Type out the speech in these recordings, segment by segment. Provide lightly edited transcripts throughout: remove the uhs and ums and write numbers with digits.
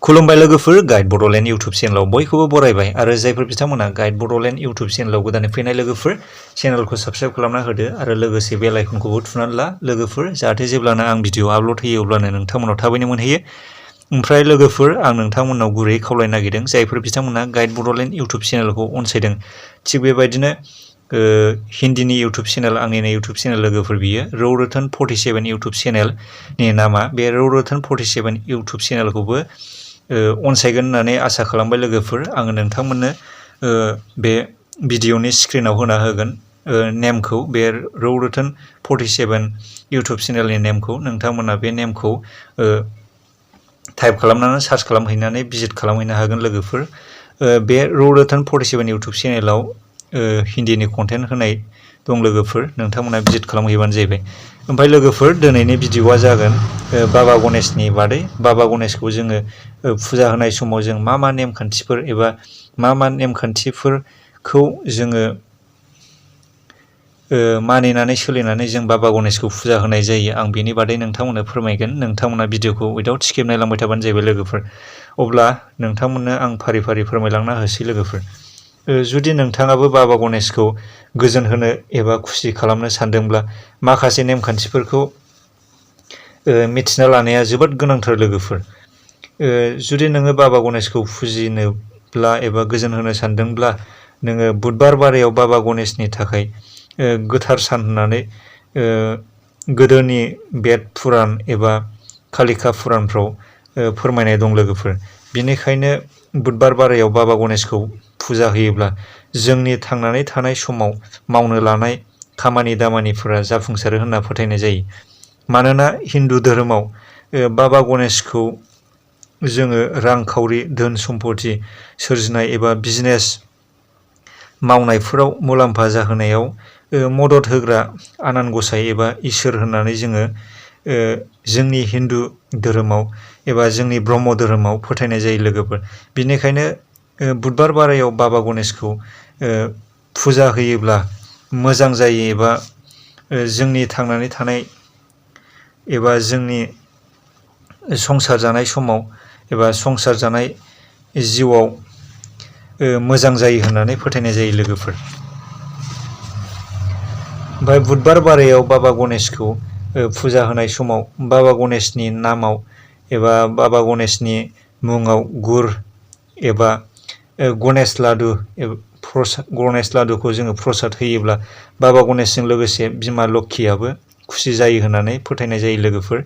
खुलुमबाय लोगोफोर guide Bodoland YouTube चेनेलाव बयखौबो बरायबाय आरो जायफोर बिथांमोना गाइड बड'लेण्ड इउटुब चेनेलाव गोदानै फैनाय लोगोफोर चेनेलखौ साबस्क्राइब खालामना होदो आरो लोगोसे बेल आइकनखौबो थुनानै ला लोगोफोर जाहाथे जेब्लानो आं भिडिअ आपल'ड होयो अब्लानो नोंथांमोनाव थाबैनो मोनहैयो। ओमफ्राय लोगोफोर आं नोंथांमोनाव गुरैयै खावलायनो नागिरदों जायफोर बिथांमोना गाइड बड'लेण्ड इउटुब चेनेलखौ अनसायदों थिग बेबायदिनो हिन्दीनि इउटुब चेनेल आंनिनो इउटुब चेनेल लोगोफोर बियो रौ रतन 47 इउटुब चेनेलनि नामा बे रौ रतन 47 इउटुब चेनेलखौबो अनसायगोन होननानै आसा खालामबाय लोगोफोर आङो नोंथांमोननो बे भिडिअनि स्क्रिनाव होना होगोन नेमखौ बे रौ रतन 47 इउटुब चेनेलनि नेमखौ नोंथांमोना बे नेमखौ टाइप खालामनानै सार्च खालामहैनानै भिजिट खालामहैनो हागोन लोगोफोर बे रौ रतन 47 इउटुब चेनेलाव हिन्दीनि कन्टेन्ट होनाय दं लोगोफोर नोंथांमोना भिजिट खालामहैबानो जाहैबाय। ओमफ्राय लोगोफोर दिनैनि भिडिअआ जागोन बाबा गणेशनि बादै बाबा गणेशखौ जोङो फुजा होनाय समाव जों मा नेमखान्थिफोर एबा मा नेमखान्थिफोरखौ जोङो मानिनानै सोलिनानै जों बाबा गणेशखौ फुजा होनाय जायो आं बेनि बादै नोंथांमोननो फोरमायगोन नोंथांमोना भिडिअखौ उइदाउट स्किप नायलांबाय थाबानो जाहैबाय लोगोफोर। अब्ला नोंथांमोननो आं फारि फारि फोरमायलांना होसै लोगोफोर। जुदि नोंथाङाबो बाबा गणेशखौ गोजोन होनो एबा खुसि खालामनो सानदोंब्ला माखासे नेमखान्थिफोरखौ मिथिना लानाया जोबोद गोनांथार लोगोफोर। जुदि नोङो बाबा गणेशखौ फुजिनोब्ला एबा गोजोन होनो सानदोंब्ला नोङो बुधबार बारायाव बाबा गणेशनि थाखाय गोथार सान होननानै गोदोनि बेद पुरान एबा कालिका पुरानफ्राव फोरमायनाय दं लोगोफोर। बेनिखायनो बुधबार बारायाव बाबा गणेशखौ फुजा होयोब्ला जोंनि थांनानै थानाय समाव मावनो लानाय खामानि दामानिफोरा जाफुंसारो होनना फोथायनाय जायो। मानोना हिन्दु धोरोमाव बाबा गणेशखौ जोङो रांखावरि धोन सम्पति सोरजिनाय एबा बिजनेस मावनायफोराव मुलाम्फा जाहोनायाव मदद होग्रा आनान गसाइ एबा इसोर होननानै जोङो जोंनि हिन्दु धोरोमाव एबा जोंनि ब्रह्म धोरोमाव फोथायनाय जायो लोगोफोर। बेनिखायनो बुधबार बारायाव बाबा गणेशखौ फुजा होयोब्ला मोजां जायो एबा जोंनि थांनानै थानाय एबा जोंनि संसार जानाय समाव एबा संसार जानाय जिउआव मोजां जायो होननानै फोथायनाय जायो लोगोफोर। ओमफ्राय बुधबार बारायाव बाबा गणेशखौ फुजा होनाय समाव बाबा गणेशनि नामाव एबा बाबा गणेशनि मुङाव गुर एबा गणेश लादु गणेश लादुखौ जोङो प्रसाद होयोब्ला बाबा गणेशजों लोगोसे बिमा लोक्षियाबो खुसि जायो होननानै फोथायनाय जायो लोगोफोर।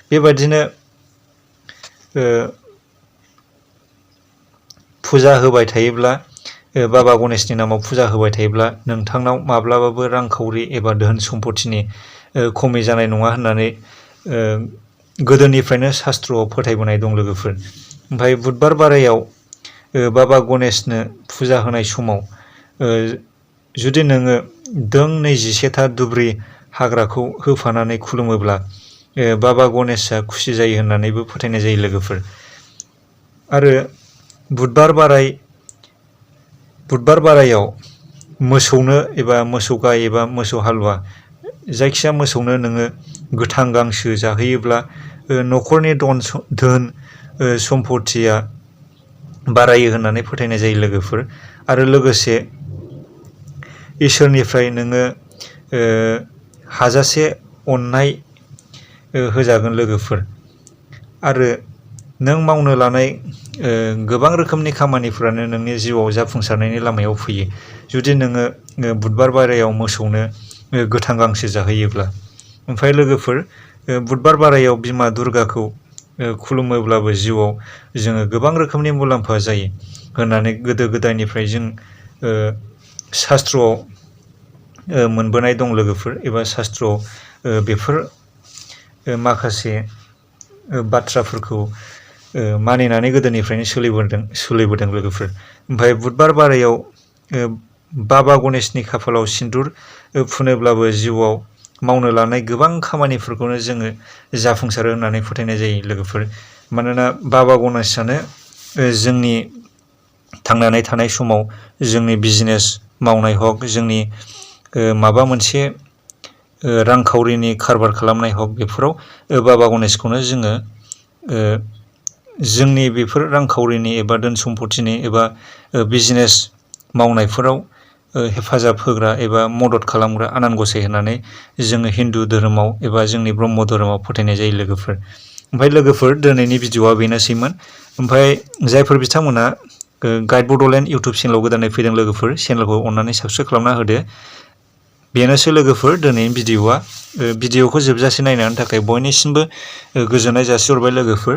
बेबादिनो फुजा होबाय थायोब्ला बाबा गणेशनि नामाव फुजा होबाय थायोब्ला नोंथांनाव माब्लाबाबो रांखावरि एबा धोन सम्पतिनि खमि जानाय नङा होननानै गोदोनिफ्रायनो शास्त्रआव फोथायबोनाय दं लोगोफोर। ओमफ्राय बुधबार बारायाव बाबा गणेशनो फुजा होनाय समाव जुदि नोङो दों 21था दुब्रि हाग्राखौ होफानानै खुलुमोब्ला बाबा गणेशआ खुसि जायो होननानैबो फोथायनाय जायो लोगोफोर। आरो बुधबार बारायाव मोसौनो एबा मोसौ गाय एबा मोसौ हालुवा जायखिया मोसौनो नोङो गोथां गांसो जाहोयोब्ला न'खरनि धोन सम्पतिया बारायो होननानै फोथायनाय जायो लोगोफोर। आरो लोगोसे इसोरनिफ्राय नोङो हाजासे अननाय होजागोन लोगोफोर। आरो नों मावनो लानाय गोबां रोखोमनि खामानिफ्रानो नोंनि जिउआव जाफुंसारनायनि लामायाव फैयो जुदि नोङो बुधबार बारायाव मोसौनो गोथां गांसो जाहोयोब्ला। ओमफ्राय लोगोफोर बुधबार बारायाव बिमा दुर्गाखौ खुलुमोब्लाबो जिउआव जोङो गोबां रोखोमनि मुलाम्फा जायो होननानै गोदो गोदायनिफ्राय जों शास्त्रआव मोनबोनाय दं लोगोफोर एबा शास्त्रआव बेफोर माखासे बाथ्राफोरखौ मानिनानै गोदोनिफ्रायनो सोलिबोदों लोगोफोर। ओमफ्राय बुधबार बारायाव बाबा गणेशनि खाफालाव सिन्दुर फुनोब्लाबो जिउआव मावनो लानाय गोबां खामानिफोरखौनो जोङो जाफुंसारो होननानै फोथायनाय जायो लोगोफोर। मानोना बाबा गणेशआनो जोंनि थांनानै थानाय समाव जोंनि बिजनेस मावनाय हक जोंनि माबा मोनसे रांखावरिनि कारबार खालामनाय हक बेफोराव बाबा गणेशखौनो जोङो जोंनि बेफोर रांखावरिनि एबा धोन सम्पथिनि एबा बिजनेस मावनायफोराव हेफाजाब होग्रा एबा मदद खालामग्रा आनान गसाइ होननानै जोङो हिन्दु धोरोमाव एबा जोंनि ब्रह्म धोरोमाव फोथायनाय जायो लोगोफोर। ओमफ्राय लोगोफोर दिनैनि भिडिअआ बेनोसैमोन। ओमफ्राय जायफोर बिथांमोना गाइड बड'लेण्ड इउटुब चेनेलाव गोदानै फैदों लोगोफोर, चेनेलखौ अननानै साबस्क्राइब खालामना होदो। बेनोसै लोगोफोर दिनैनि भिडिअआ। भिडिअखौ जोबजासे नायनायनि थाखाय बयनिसिमबो गोजोननाय जासिहरबाय लोगोफोर।